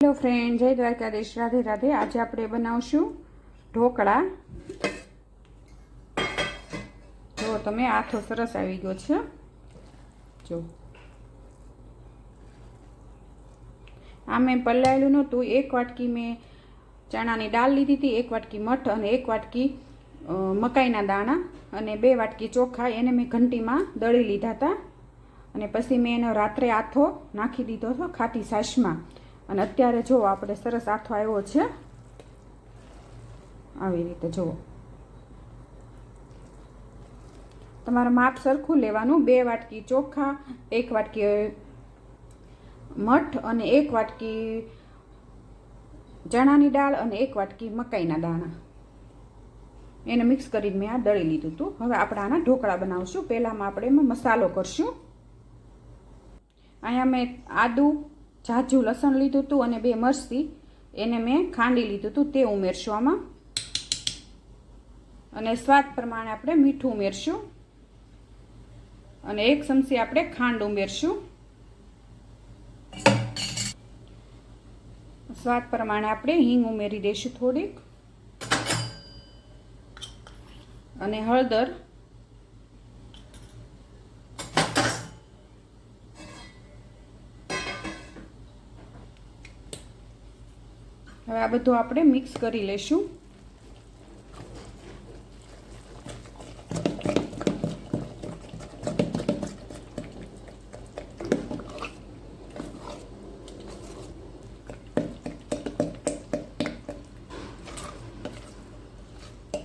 Hello friend, जय द्वारकाधीश, राधे राधे। आज આપણે બનાવશું ઢોકળા। જો તમે આથો સરસ આવી ગયો છે। જો આ મેં પલાળેલું નહોતું। એક વાટકી મેં ચણાની દાળ લીધી હતી, એક વાટકી મઠ અને એક વાટકી મકાઈના દાણા અને 2 વાટકી ચોખા એને મેં ઘંટીમાં દળી લીધા હતા અને પછી મેં એનો રાત્રે આથો નાખી દીધો હતો ખાટી છાશમાં। અને અત્યારે જો આપણે સરસ આથો આવ્યો છે। આવી રીતે જુઓ, તમારે માપ સરખું લેવાનું। 2 વાટકી ચોખા, 1 વાટકી મઠ અને 1 વાટકી ચણાની દાળ અને 1 વાટકી મકાઈના દાણા એને મિક્સ કરીને મેં આ દળી લીધું હતું। હવે આપણે આના ઢોકળા બનાવશું। પહેલામાં આપણે એમાં મસાલો કરશું। અહીંયા મેં આદુ, જાજુ લસણ લીધું હતું અને 2 મરચી એને મેં ખાંડી લીધું હતું, તે ઉમેરશું આમાં। અને સ્વાદ પ્રમાણે આપણે મીઠું ઉમેરશું અને 1 ચમચી આપણે ખાંડ ઉમેરશું। સ્વાદ પ્રમાણે આપણે હિંગ ઉમેરી દઈશું થોડીક અને હળદર હવે આ બધું આપણે મિક્સ કરી લેશું।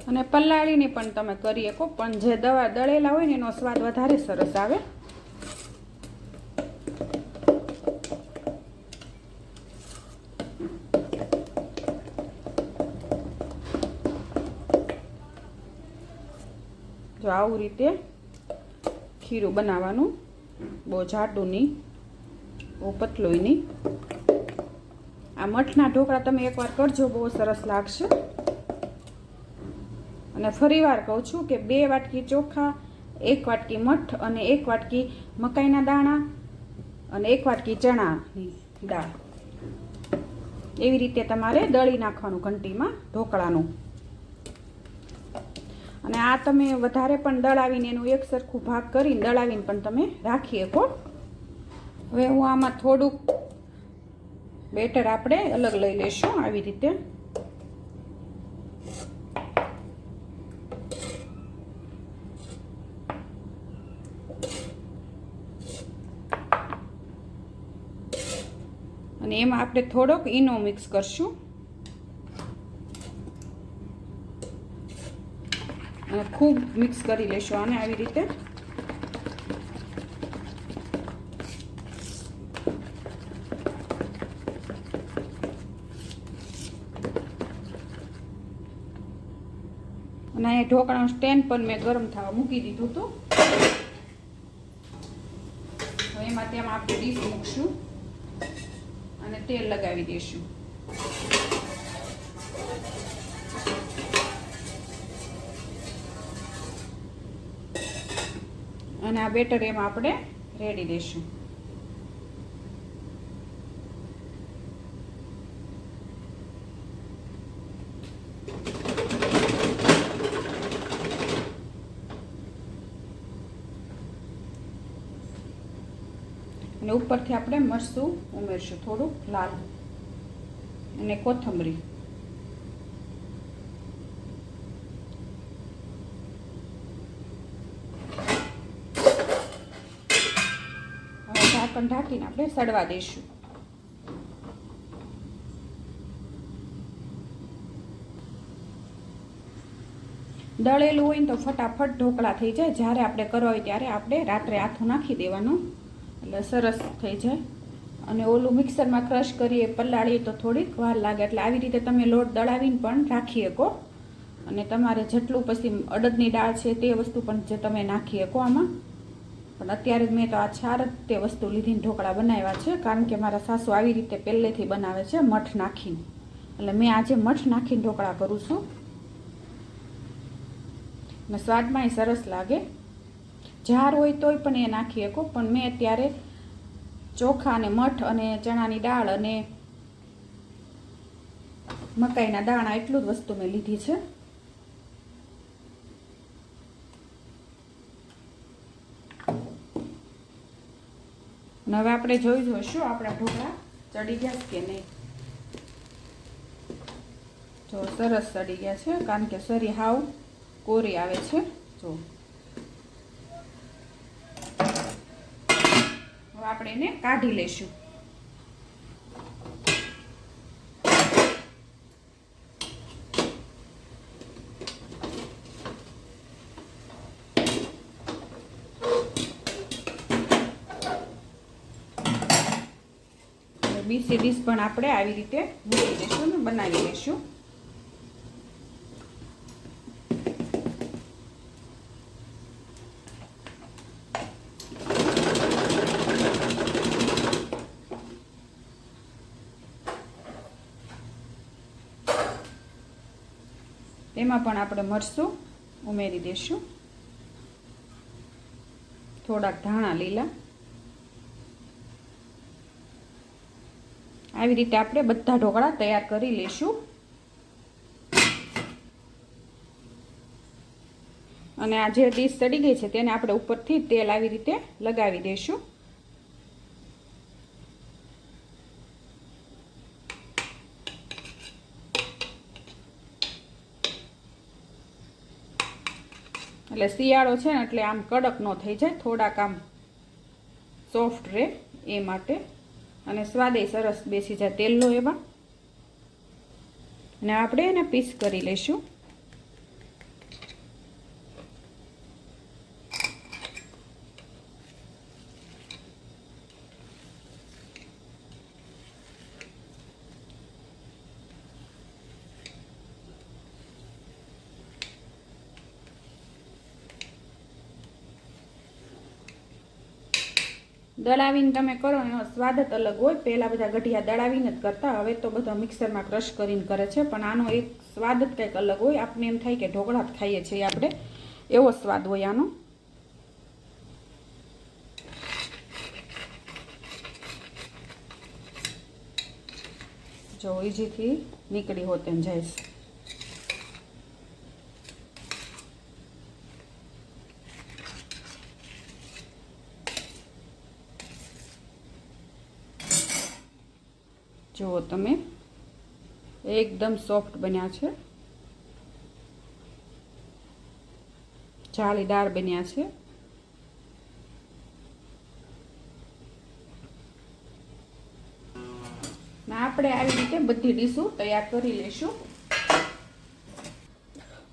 અને પલાળીને પણ તમે કરી શકો, પણ જે દળેલા હોય ને એનો સ્વાદ વધારે સરસ આવે। જો આવું રીતે ખીરું બનાવવાનું, બહુ જાડું નહીં, બહુ પતલું નહીં। આ મઠના ઢોકળા તમે એકવાર કરજો, બહુ સરસ લાગશે। અને ફરીવાર કહું છું કે 2 વાટકી ચોખા, 1 વાટકી મઠ અને 1 વાટકી મકાઈના દાણા અને 1 વાટકી ચણાની દાળ એવી રીતે તમારે દળી નાખવાનું ઘંટીમાં ઢોકળાનું। અને આ તમે વધારે પણ દળાવીને એનું એક સરખું ભાગ કરીને દળાવીને પણ તમે રાખી શકો। હવે હું આમાં થોડુંક બેટર આપણે અલગ લઈ લઈશું આવી રીતે। અને એમાં આપણે થોડોક ઈનો મિક્સ કરશું અને ખૂબ મિક્સ કરી લેશું આને આવી રીતે। અને અહીંયા ઢોકળાનું સ્ટેન્ડ પણ મેં ગરમ થવા મૂકી દીધું હતું। હવે એમાં તેમાં આપણે ડીશ મૂકશું અને તેલ લગાવી દઈશું। અને આ બેટર એમાં આપણે રેડી દઈશું। અને ઉપરથી આપણે મરચું ઉમેરશું થોડું લાલ અને કોથમરી। ઢાંકણ ઢાંકીને આપણે સડવા દઈશું। દળેલું હોય ને તો ફટાફટ ઢોકળા થઈ જાય। જ્યારે આપણે કરવા હોય ત્યારે આપણે રાત્રે આથો નાખી દેવાનું એટલે સરસ થઈ જાય। અને ઓલું મિક્સરમાં ક્રશ કરીએ, પલાળીએ તો થોડીક વાર લાગે। એટલે આવી રીતે તમે લોટ દળાવીને પણ રાખી શકો અને તમારે જેટલું પછી અડદની દાળ છે તે વસ્તુ પણ જે તમે નાખી શકો આમાં। પણ અત્યારે મેં તો આ 4 જ તે વસ્તુ લીધીને ઢોકળા બનાવ્યા છે, કારણ કે મારા સાસુ આવી રીતે પહેલેથી બનાવે છે મઠ નાખીને, એટલે મેં આજે મઠ નાખીને ઢોકળા કરું છું અને સ્વાદમાં સરસ લાગે। જાર હોય તોય પણ એ નાખી શકો, પણ મેં અત્યારે ચોખા અને મઠ અને ચણાની દાળ અને મકાઈના દાણા એટલું જ વસ્તુ મેં લીધી છે. અને હવે આપણે જોઈશું આપણા ઢોકળા ચડી ગયા કે નહીં. જો સરસ ચડી ગયા છે, કારણ કે સરી હાવ કોરી આવે છે. જો હવે આપણે એને કાઢી લઈશું. બીજી ડીશ પણ આપણે આવી રીતે મૂકી દઈશું ને બનાવી લઈશું. તેમાં પણ આપણે મરચું ઉમેરી દઈશું, થોડાક ધાણા લીલા. આવી રીતે આપણે બધા ઢોકળા તૈયાર કરી લઈશું. અને આ જે ડીશ ચડી ગઈ છે તેને આપણે ઉપરથી તેલ આવી રીતે લગાવી દઈશું. એટલે શિયાળો છે ને એટલે આમ કડક ન થઈ જાય, થોડાક આમ સોફ્ટ રહે એ માટે. અને સ્વાદે સરસ બેસી જાય તેલનો એમાં. અને આપણે એને પીસ કરી લઈશું. દળાવીને તમે કરો એનો સ્વાદ જ અલગ હોય. પહેલાં બધા ગઠિયા દળાવીને જ કરતા, હવે તો બધા મિક્સરમાં ક્રશ કરીને કરે છે. પણ આનો એક સ્વાદ જ કંઈક અલગ હોય. આપણે એમ થાય કે ઢોકળા જ ખાઈએ છીએ આપણે, એવો સ્વાદ હોય આનો. જો ઈજીથી નીકળી હોત એમ જાય. જુઓ તમે, એકદમ સોફ્ટ બન્યા છે, જાળીદાર બન્યા છે. આપણે આવી રીતે બધી ડીશો તૈયાર કરી લઈશું.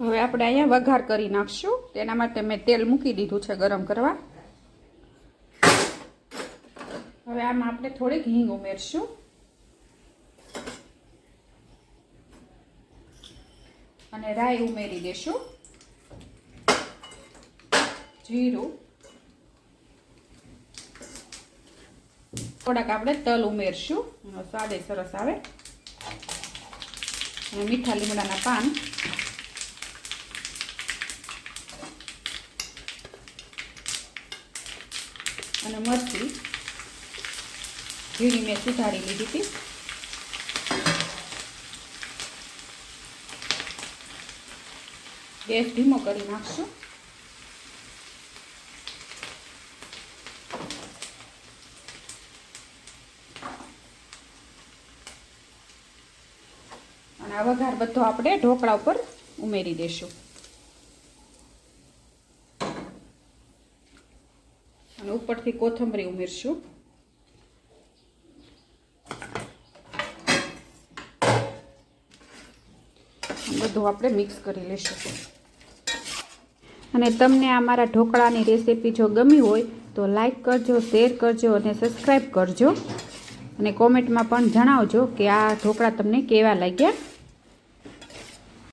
હવે આપણે અહીંયા વઘાર કરી નાખશું. તેના માટે મેં તેલ મૂકી દીધું છે ગરમ કરવા. હવે આમાં આપણે થોડીક હિંગ ઉમેરશું. અને રાઈ ઉમેરી દેશું, જીરું, થોડાક આપણે તલ ઉમેરશું, એનો સ્વાદ સરસ આવે. અને મીઠા લીમડાના પાન, અને મરચી ઝીણી મેં સુધારી લીધી હતી. ગેસ ધીમો કરી નાખશું. અને આ વઘાર બધો આપણે ઢોકળા ઉપર ઉમેરી દઈશું. અને ઉપરથી કોથમરી ઉમેરશું. બધું આપણે મિક્સ કરી લઈશું. અને તમને આ મારા ઢોકળાની રેસીપી જો ગમી હોય તો લાઈક કરજો, શેર કરજો અને સબસ્ક્રાઈબ કરજો. અને કોમેન્ટમાં પણ જણાવજો કે આ ઢોકળા તમને કેવા લાગ્યા.